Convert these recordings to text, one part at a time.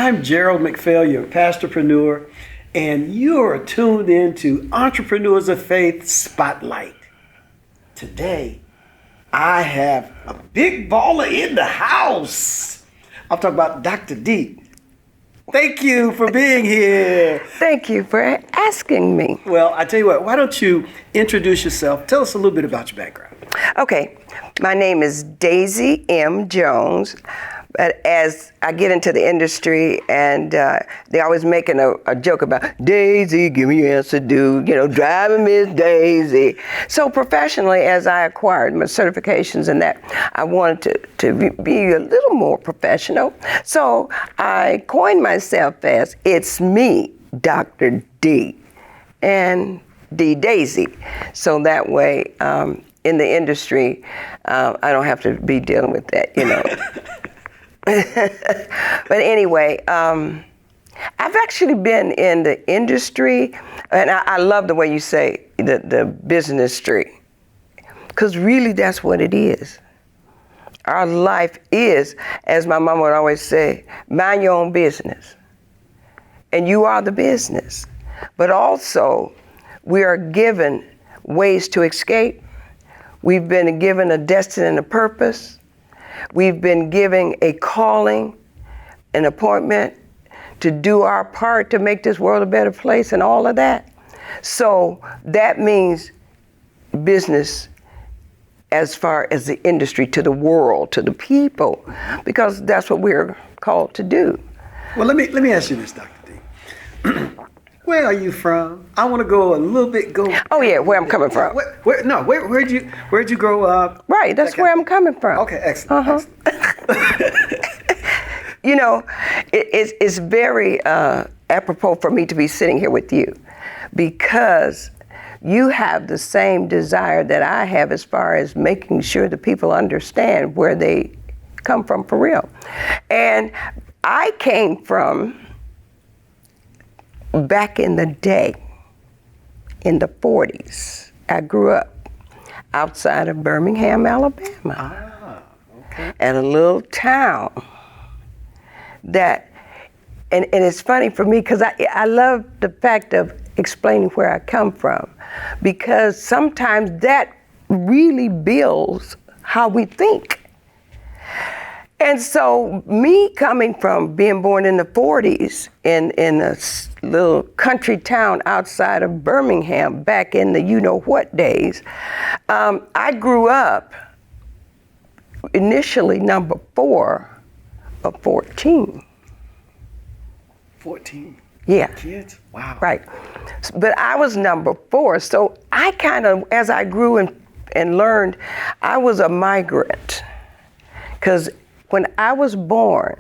I'm Gerald McPhail, your pastorpreneur, and you're tuned in to Entrepreneurs of Faith Spotlight. Today, I have a big baller in the house. I'm talking about Dr. D. Thank you for being here. Thank you for asking me. Well, I tell you what, why don't you introduce yourself? Tell us a little bit about your background. Okay, my name is Daisy M. Jones. But as I get into the industry, and they always making a joke about Daisy, give me your answer, dude. Driving Miss Daisy. So professionally, as I acquired my certifications in that, I wanted to be a little more professional. So I coined myself as It's Me, Dr. D, and D Daisy. So that way, in the industry, I don't have to be dealing with that, But anyway, I've actually been in the industry, and I love the way you say the business tree, because really that's what it is. Our life is, as my mom would always say, mind your own business. And you are the business. But also, we are given ways to escape. We've been given a destiny and a purpose. We've been given a calling, an appointment to do our part to make this world a better place and all of that. So that means business as far as the industry, to the world, to the people, because that's what we're called to do. Well, let me ask you this, Dr. D. Where are you from? I want to go a little bit. Oh yeah, where I'm coming from. Where'd you grow up? Right, that's where I'm coming from. Okay, excellent. Excellent. It's very apropos for me to be sitting here with you, because you have the same desire that I have as far as making sure that people understand where they come from for real. And I came from, back in the day, in the 40s, I grew up outside of Birmingham, Alabama, at a little town that, and it's funny for me because I love the fact of explaining where I come from, because sometimes that really builds how we think. And so me coming from being born in the 40s in a little country town outside of Birmingham back in the you-know-what days, I grew up initially number 4 of 14. 14? Yeah. Kids? Wow. Right. But I was number 4, so I kind of, as I grew and learned, I was a migrant. Because when I was born,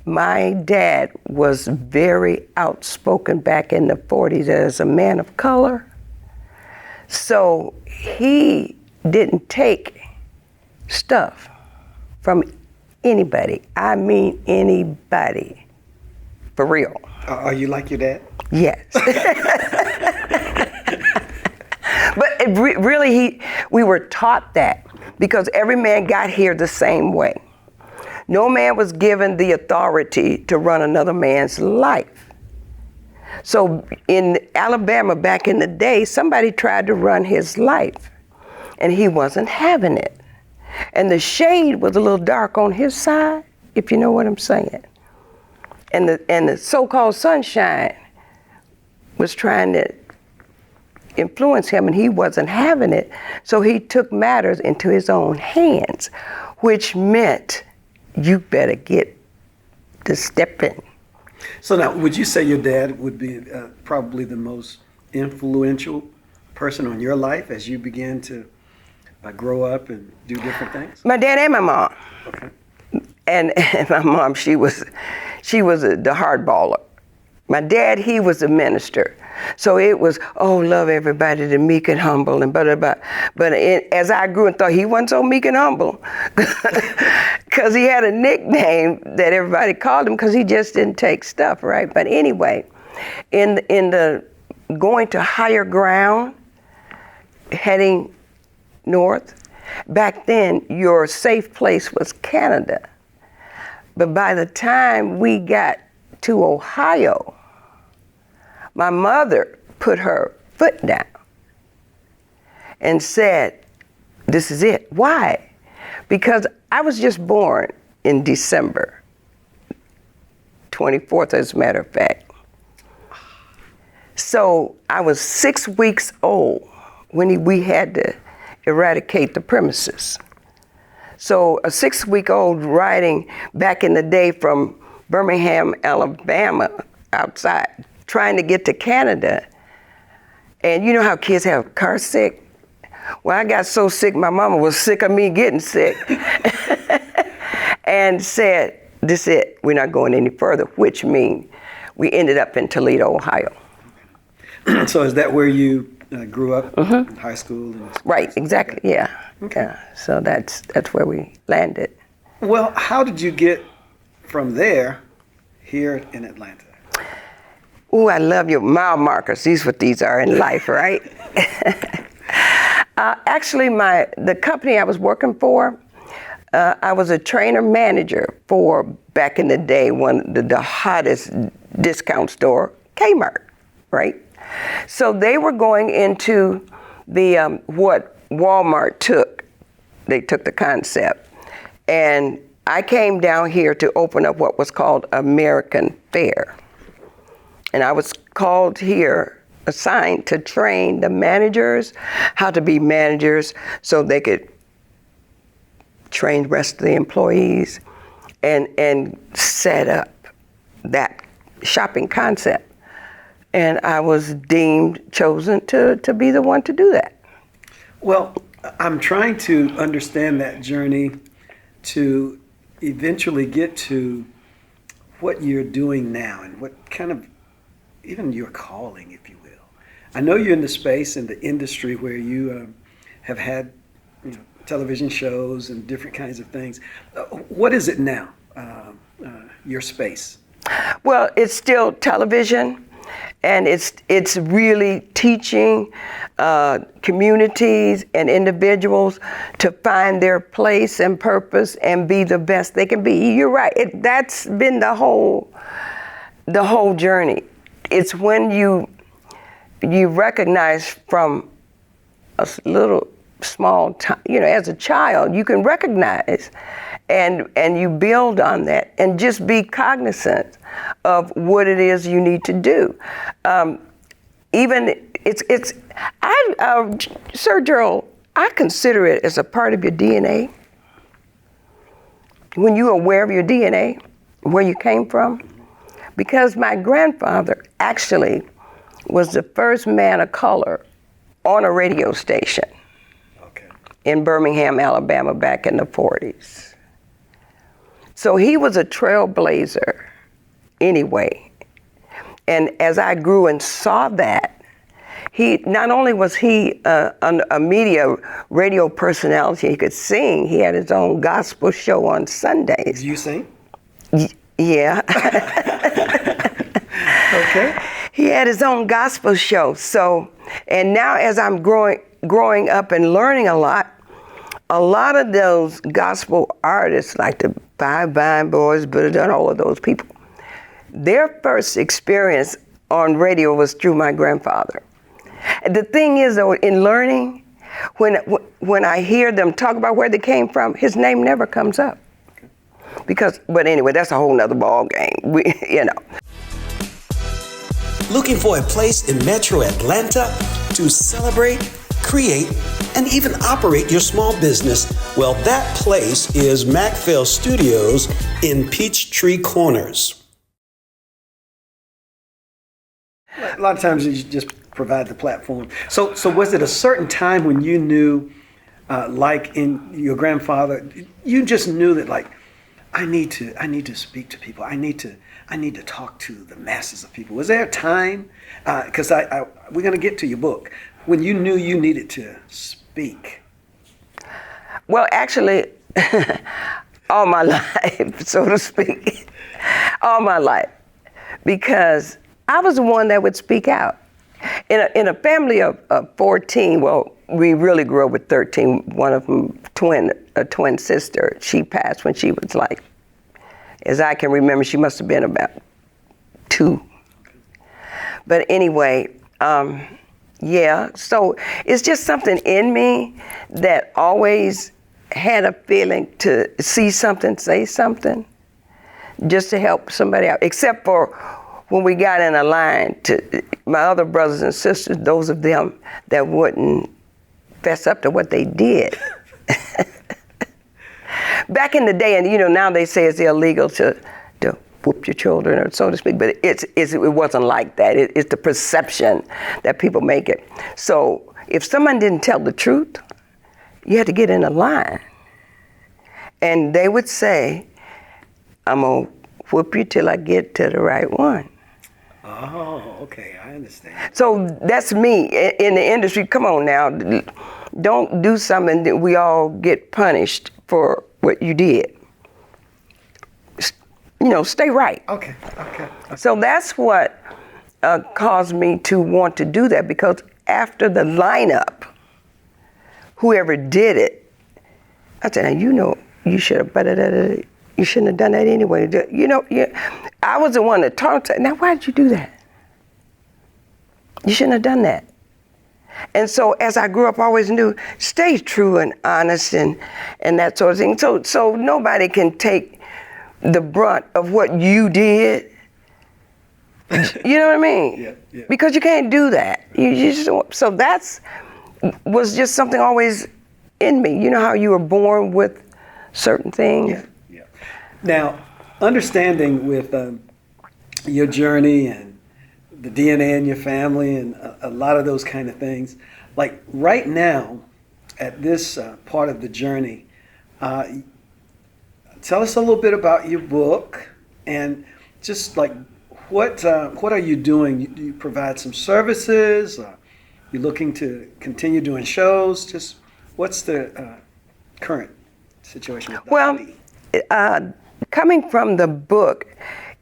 my dad was very outspoken back in the 40s as a man of color. So he didn't take stuff from anybody. I mean anybody. For real. Are you like your dad? Yes. But really, we were taught that, because every man got here the same way. No man was given the authority to run another man's life. So in Alabama back in the day, somebody tried to run his life, and he wasn't having it. And the shade was a little dark on his side, if you know what I'm saying. And the so-called sunshine was trying to influence him, and he wasn't having it. So he took matters into his own hands, which meant you better get to step in. So now, would you say your dad would be probably the most influential person on your life as you began to grow up and do different things? My dad and my mom. Okay. And my mom, she was the hardballer. My dad, he was a minister. So it was, love everybody, the meek and humble, and blah, blah, blah. But as I grew and thought, he wasn't so meek and humble, because he had a nickname that everybody called him, because he just didn't take stuff, right? But anyway, in the going to higher ground, heading north, back then, your safe place was Canada. But by the time we got to Ohio, my mother put her foot down and said, this is it. Why? Because I was just born in December 24th, as a matter of fact. So I was 6 weeks old when we had to eradicate the premises. So a 6-week-old riding back in the day from Birmingham, Alabama, outside, trying to get to Canada. And you know how kids have car sick? Well, I got so sick, my mama was sick of me getting sick. And said, this is it, we're not going any further, which means we ended up in Toledo, Ohio. So is that where you grew up, in high school? Right, exactly, yeah. Okay. Yeah. So that's where we landed. Well, how did you get from there here in Atlanta? Ooh, I love your mile markers. These what these are in life, right? Actually, the company I was working for, I was a trainer manager for, back in the day, the hottest discount store, Kmart, right? So they were going into the what Walmart took. They took the concept. And I came down here to open up what was called American Fair. And I was called here, assigned to train the managers how to be managers so they could train the rest of the employees and set up that shopping concept. And I was chosen to be the one to do that. Well, I'm trying to understand that journey to eventually get to what you're doing now and what kind of, even your calling, if you will. I know you're in the space, in the industry where you have had television shows and different kinds of things. What is it now, your space? Well, it's still television, and it's really teaching communities and individuals to find their place and purpose and be the best they can be. You're right. That's been the whole journey. It's when you recognize from a little small time, as a child, you can recognize and you build on that and just be cognizant of what it is you need to do. Sir Gerald, I consider it as a part of your DNA. When you're aware of your DNA, where you came from, because my grandfather actually was the first man of color on a radio station in Birmingham, Alabama, back in the 40s. So he was a trailblazer anyway. And as I grew and saw that, not only was he a media radio personality, he could sing, he had his own gospel show on Sundays. Do you sing? Yeah. Okay. He had his own gospel show. So, and now as I'm growing up and learning a lot of those gospel artists, like the Five Vine Boys, but all of those people, their first experience on radio was through my grandfather. The thing is, though, in learning, when I hear them talk about where they came from, his name never comes up. But anyway, that's a whole nother ball game. Looking for a place in Metro Atlanta to celebrate, create, and even operate your small business? Well, that place is Macphail Studios in Peachtree Corners. A lot of times you just provide the platform. So was it a certain time when you knew, like in your grandfather, you just knew that, like, I need to speak to people. I need to talk to the masses of people. Was there a time, because we're going to get to your book, when you knew you needed to speak? Well, actually, all my life, so to speak, all my life, because I was the one that would speak out. In a family of 14, well, we really grew up with 13. One of them, a twin sister, she passed when she was like As I can remember, she must have been about 2. But anyway, yeah, so it's just something in me that always had a feeling to see something, say something, just to help somebody out, except for when we got in a line to my other brothers and sisters, those of them that wouldn't fess up to what they did. Back in the day, and now they say it's illegal to whoop your children, or so to speak, but it wasn't like that. It's the perception that people make it. So if someone didn't tell the truth, you had to get in a line. And they would say, I'm going to whoop you till I get to the right one. Oh, okay, I understand. So that's me in the industry. Come on now. Don't do something that we all get punished for what you did. Stay right. Okay. So that's what caused me to want to do that, because after the lineup, whoever did it, I said, you should have, you shouldn't have done that anyway. I was the one that talked to, now why did you do that? You shouldn't have done that. And so as I grew up, I always knew, stay true and honest and that sort of thing. So nobody can take the brunt of what you did. You know what I mean? Yeah. Because you can't do that. So that's was just something always in me. You know how you were born with certain things? Yeah. Now, understanding with your journey and the DNA in your family and a lot of those kind of things, like right now, at this part of the journey, tell us a little bit about your book and just like what are you doing? Do you provide some services? You're looking to continue doing shows? Just what's the current situation with that? Well, coming from the book,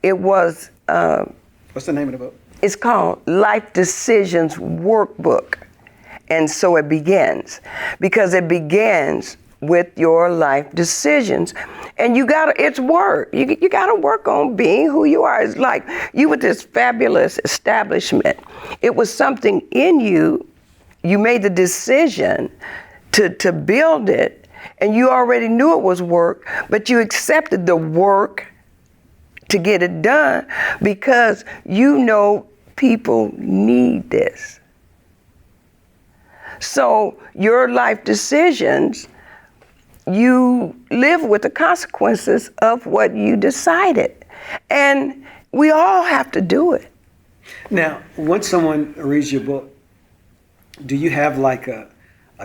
it was... what's the name of the book? It's called Life Decisions Workbook. And so it begins, because it begins with your life decisions. And it's work. You gotta work on being who you are. It's like you with this fabulous establishment. It was something in you. You made the decision to build it, and you already knew it was work, but you accepted the work to get it done because people need this. So your life decisions, you live with the consequences of what you decided. And we all have to do it. Now, once someone reads your book, do you have like a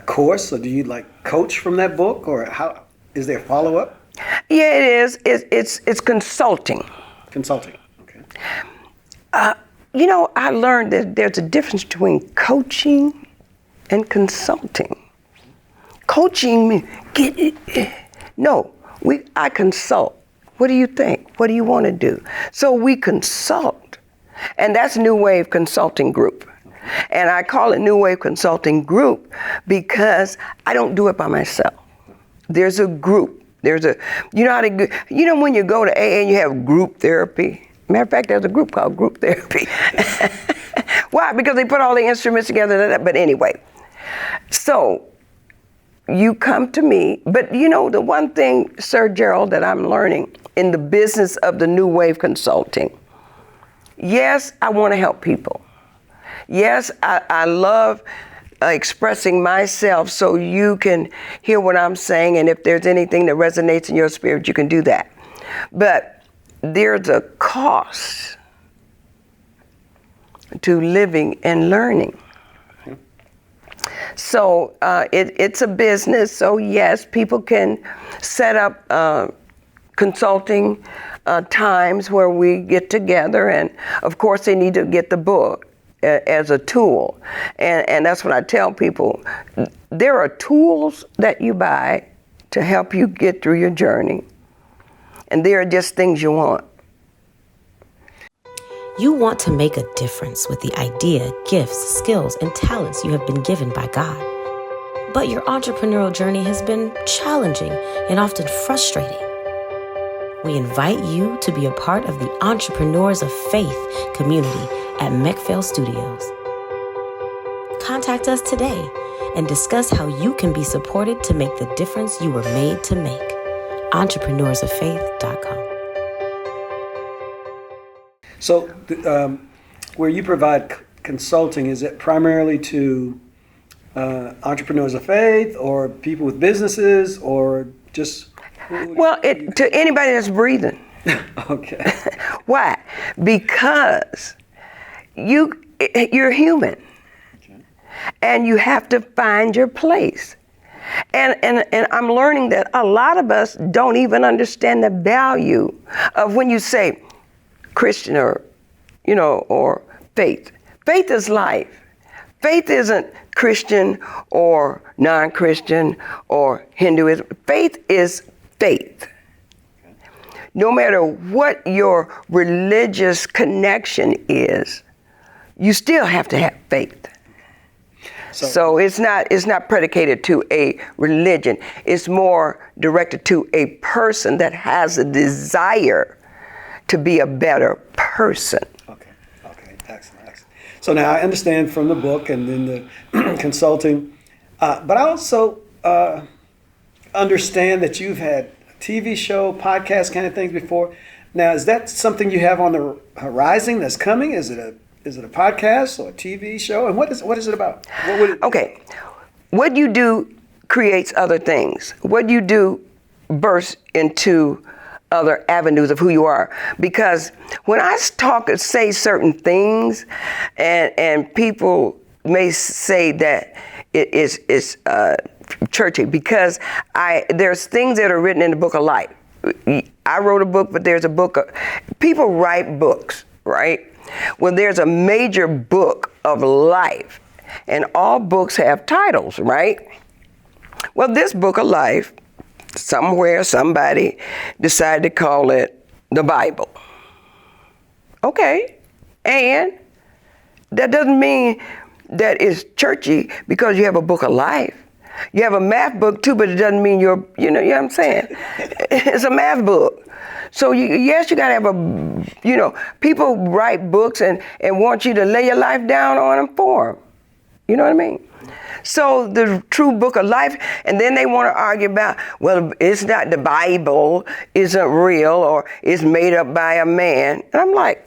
course, or do you like coach from that book, or how is there follow-up? Yeah, it is. It's consulting. Consulting, okay. I learned that there's a difference between coaching and consulting. Coaching means I consult. What do you think? What do you want to do? So we consult, and that's New Wave Consulting Group. And I call it New Wave Consulting Group because I don't do it by myself. There's a group. When you go to AA and you have group therapy. Matter of fact, there's a group called group therapy. Why? Because they put all the instruments together. But anyway, so you come to me. But the one thing, Sir Gerald, that I'm learning in the business of the New Wave Consulting, yes, I want to help people. Yes, I love expressing myself so you can hear what I'm saying, and if there's anything that resonates in your spirit, you can do that. But there's a cost to living and learning. So it's a business, so yes, people can set up consulting times where we get together, and of course they need to get the book as a tool. And that's what I tell people. There are tools that you buy to help you get through your journey. And there are just things you want. You want to make a difference with the idea, gifts, skills, and talents you have been given by God. But your entrepreneurial journey has been challenging and often frustrating. We invite you to be a part of the Entrepreneurs of Faith community at McPhail Studios. Contact us today and discuss how you can be supported to make the difference you were made to make. EntrepreneurSofFaith.com. So, where you provide consulting, is it primarily to entrepreneurs of faith or people with businesses or just? Well, to anybody that's breathing. Okay. Why? Because you're human, and you have to find your place. And I'm learning that a lot of us don't even understand the value of when you say Christian or faith. Faith is life. Faith isn't Christian or non-Christian or Hinduism. Faith is faith. No matter what your religious connection is, you still have to have faith. So it's not predicated to a religion. It's more directed to a person that has a desire to be a better person. Okay, excellent. So now I understand from the book and then the consulting, but I also understand that you've had a TV show, podcast kind of things before. Now, is that something you have on the horizon that's coming? Is it a podcast or a TV show? And what is it about? What would it be? Okay, what you do creates other things. What you do bursts into other avenues of who you are. Because when I say certain things, and people may say that it is churchy, because there's things that are written in the book of life. I wrote a book, but there's a book of people write books, right? Well, there's a major book of life, and all books have titles, right? Well, this book of life, somewhere somebody decided to call it the Bible. Okay, and that doesn't mean that it's churchy because you have a book of life. You have a math book too, but it doesn't mean you know what I'm saying? It's a math book. So you gotta have people write books and want you to lay your life down on them for them. You know what I mean? So the true book of life, and then they want to argue about, well, it's not, the Bible isn't real or it's made up by a man. And I'm like,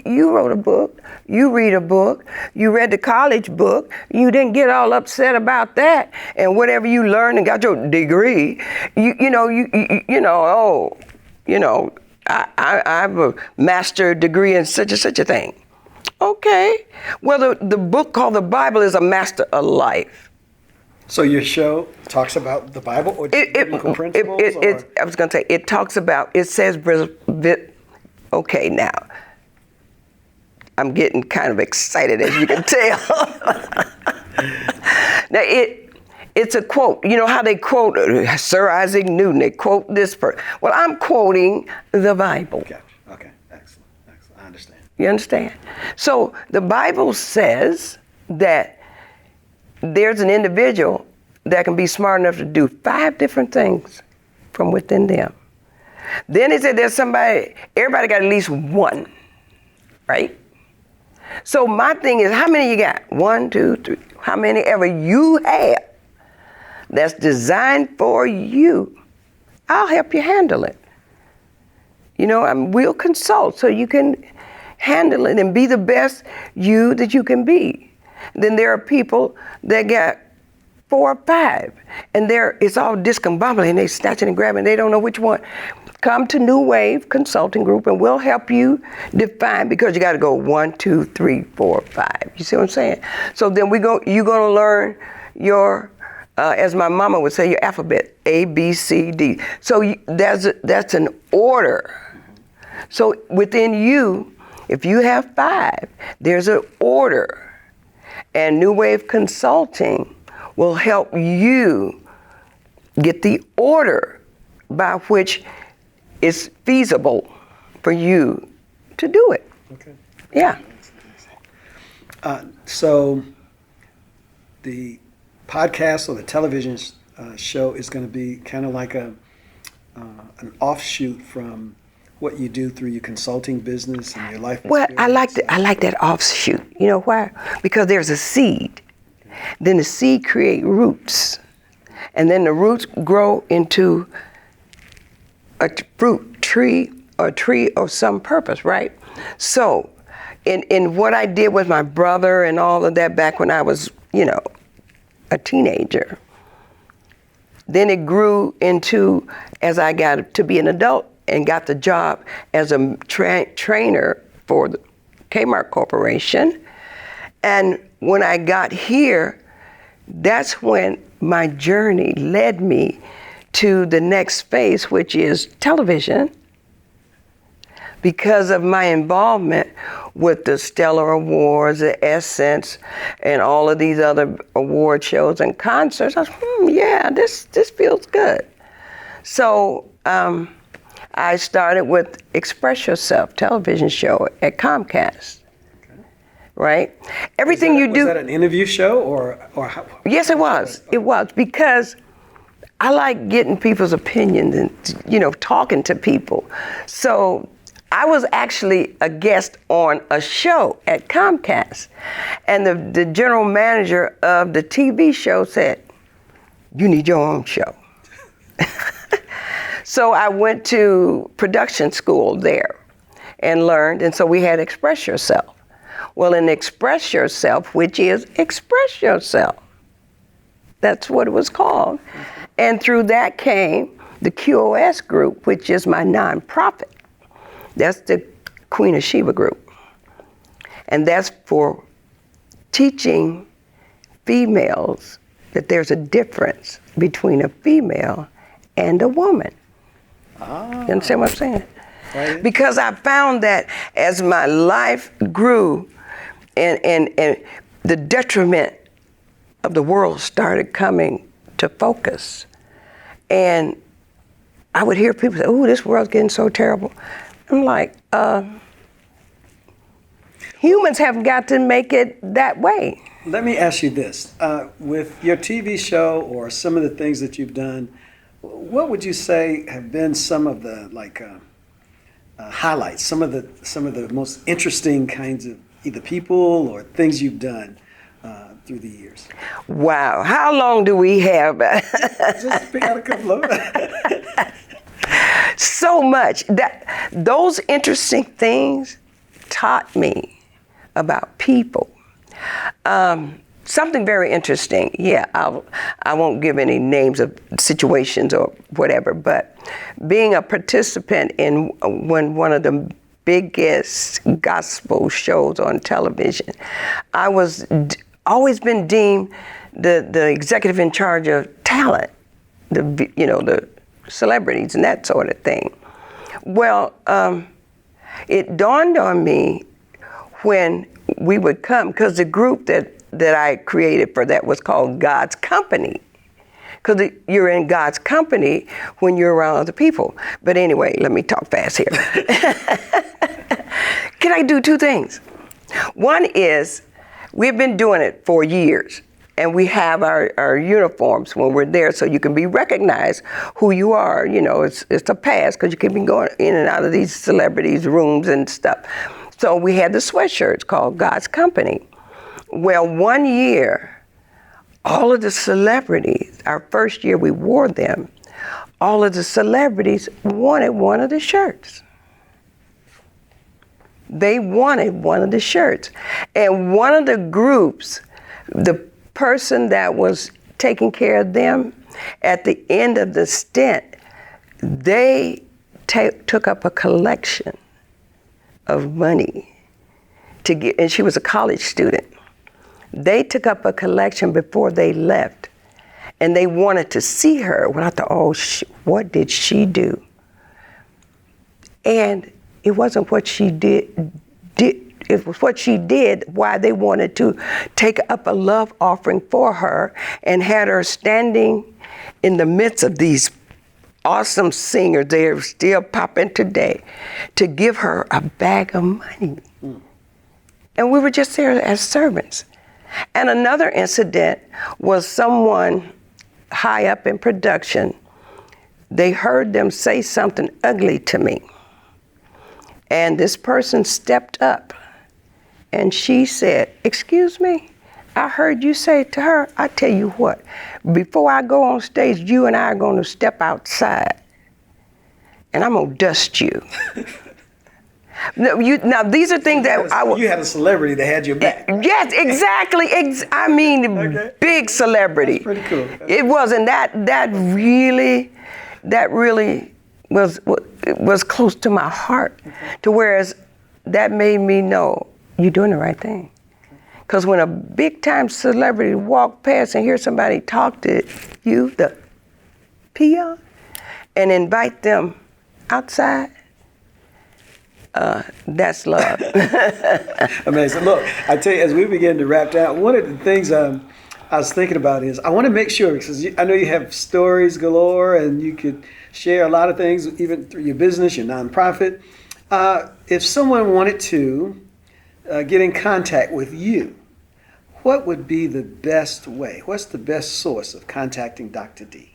you wrote a book, you read a book, you read the college book, you didn't get all upset about that, and whatever you learned and got your degree, I have a master degree in such and such a thing. Okay, well, the book called the Bible is a master of life. So your show talks about the Bible or biblical principles? I was going to say, it talks about, it says, okay, now, I'm getting kind of excited, as you can tell. Now, it's a quote. You know how they quote Sir Isaac Newton, they quote this person. Well, I'm quoting the Bible. Okay, excellent. I understand. You understand? So the Bible says that there's an individual that can be smart enough to do 5 different things from within them. Then it said there's everybody got at least one, right? So my thing is, how many you got? 1, 2, 3, how many ever you have that's designed for you, I'll help you handle it. We'll consult so you can handle it and be the best you that you can be. Then there are people that got 4 or 5, and it's all discombobulated, and they snatching and grabbing, they don't know which one. Come to New Wave Consulting Group, and we'll help you define, because you got to go 1, 2, 3, 4, 5. You see what I'm saying? So then you're going to learn your, as my mama would say, your alphabet, A, B, C, D. So that's an order. So within you, if you have 5, there's an order. And New Wave Consulting will help you get the order by which it's feasible for you to do it. Okay. Yeah. So the podcast or the television show is going to be kind of like an offshoot from what you do through your consulting business and your life Well, experience? I like that offshoot. You know why? Because there's a seed. Then the seed create roots. And then the roots grow into a fruit tree or tree of some purpose, right? So in what I did with my brother and all of that back when I was, a teenager, then it grew into, as I got to be an adult and got the job as a trainer for the Kmart Corporation. And when I got here, that's when my journey led me to the next phase, which is television, because of my involvement with the Stellar Awards, the Essence, and all of these other award shows and concerts. I was, yeah, this feels good. So I started with Express Yourself television show at Comcast. Okay. Right? Everything you do. Was that an interview show or how? Yes, it was. It was, because I like getting people's opinions and, talking to people. So I was actually a guest on a show at Comcast, and the general manager of the TV show said, "You need your own show." So I went to production school there and learned, and so we had Express Yourself. Well, in Express Yourself, which is Express Yourself, that's what it was called. And through that came the QOS group, which is my nonprofit. That's the Queen of Sheba group. And that's for teaching females that there's a difference between a female and a woman. You understand what I'm saying? Right. Because I found that as my life grew and the detriment of the world started coming to focus, and I would hear people say, "Oh, this world's getting so terrible." I'm like, humans have got to make it that way. Let me ask you this. With your TV show or some of the things that you've done, what would you say have been some of the highlights, some of the most interesting kinds of either people or things you've done through the years? Wow, how long do we have? Just pick out a couple of them. So much. Those interesting things taught me about people. Something very interesting. Yeah, I won't give any names of situations or whatever, but being a participant in one of the biggest gospel shows on television, I was always been deemed the executive in charge of talent, the celebrities and that sort of thing. Well, it dawned on me when we would come, because the group that I created for that was called God's Company, because you're in God's company when you're around other people. But anyway, let me talk fast here. Can I do two things? One is, we've been doing it for years, and we have our uniforms when we're there, so you can be recognized who you are. It's a pass, because you can be going in and out of these celebrities' rooms and stuff. So we had the sweatshirts called God's Company. Well, one year, all of the celebrities, our first year we wore them, all of the celebrities wanted one of the shirts. They wanted one of the shirts. And one of the groups, the person that was taking care of them, at the end of the stint, they took up a collection of money to get, and she was a college student. They took up a collection before they left, and they wanted to see her. Well, I thought, oh, what did she do? And it wasn't what she did. It was what she did, why they wanted to take up a love offering for her and had her standing in the midst of these awesome singers. They're still popping today, to give her a bag of money. And we were just there as servants. And another incident was someone high up in production they heard them say something ugly to me. And this person stepped up and she said, "Excuse me, I heard you say to her, I tell you what, before I go on stage, you and I are going to step outside and I'm going to dust you." Now, these are things that You had a celebrity that had your back. Yes, exactly. Okay. Big celebrity. That's pretty cool. It was, and that really was close to my heart. To whereas that made me know you're doing the right thing. Because when a big time celebrity walk past and hear somebody talk to you, the peon, and invite them outside, that's love. Amazing. Look, I tell you, as we begin to wrap down, one of the things I was thinking about is I want to make sure, because I know you have stories galore and you could share a lot of things, even through your business, your nonprofit. If someone wanted to get in contact with you, what would be the best way? What's the best source of contacting Dr. D?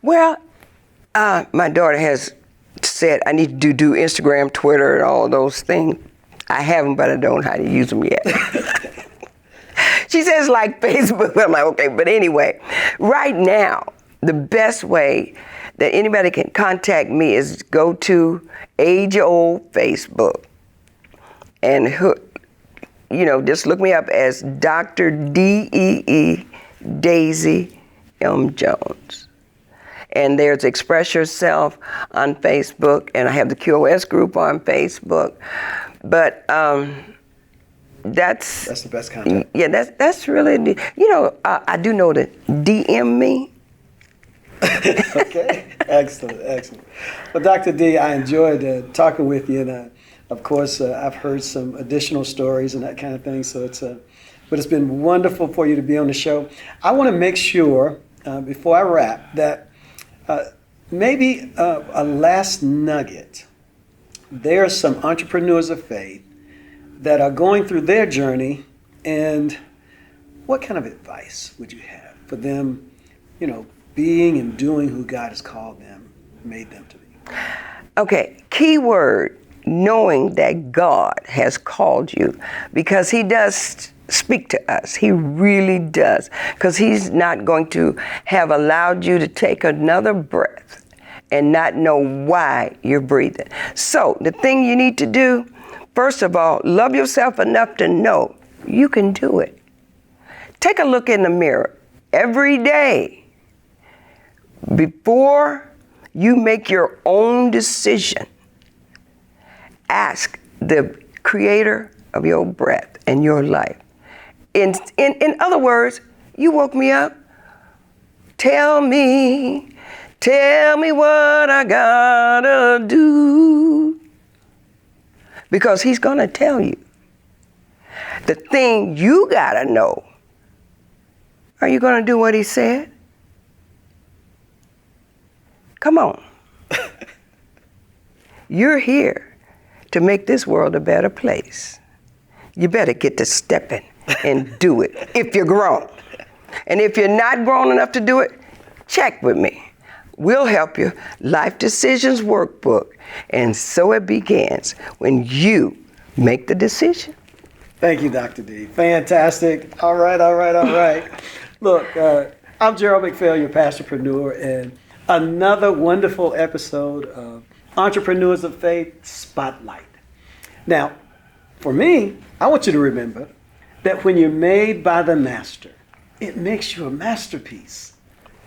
Well, my daughter has said I need to do Instagram, Twitter, and all those things. I have them, but I don't know how to use them yet. She says like Facebook. I'm like, okay, but anyway, right now, the best way that anybody can contact me is go to age-old Facebook and just look me up as Dr. D.E.E. Daisy M. Jones. And there's Express Yourself on Facebook, and I have the QOS group on Facebook. But that's the best contact. Yeah, that's really, I do know that DM me. Okay, excellent. Well, Dr. D, I enjoyed talking with you, and of course, I've heard some additional stories and that kind of thing. So but it's been wonderful for you to be on the show. I want to make sure before I wrap that maybe a last nugget. There are some entrepreneurs of faith that are going through their journey, and what kind of advice would you have for them, being and doing who God has called them, made them to be? Okay, key word, knowing that God has called you, because He does speak to us. He really does, because He's not going to have allowed you to take another breath and not know why you're breathing. So the thing you need to do, first of all, love yourself enough to know you can do it. Take a look in the mirror every day before you make your own decision. Ask the Creator of your breath and your life. In other words, you woke me up. Tell me what I gotta do. Because He's gonna tell you. The thing you gotta know, are you gonna do what He said? Come on. You're here to make this world a better place. You better get to stepping and do it if you're grown. And if you're not grown enough to do it, check with me. We'll help you. Life Decisions Workbook. And so it begins when you make the decision. Thank you, Dr. D. Fantastic. All right. Look, I'm Gerald McPhail, your pastorpreneur, and another wonderful episode of Entrepreneurs of Faith Spotlight. Now, for me, I want you to remember that when you're made by the Master, it makes you a masterpiece.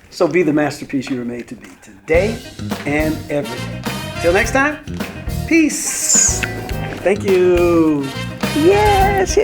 So be the masterpiece you were made to be today and every day. Till next time, peace. Thank you. Yes.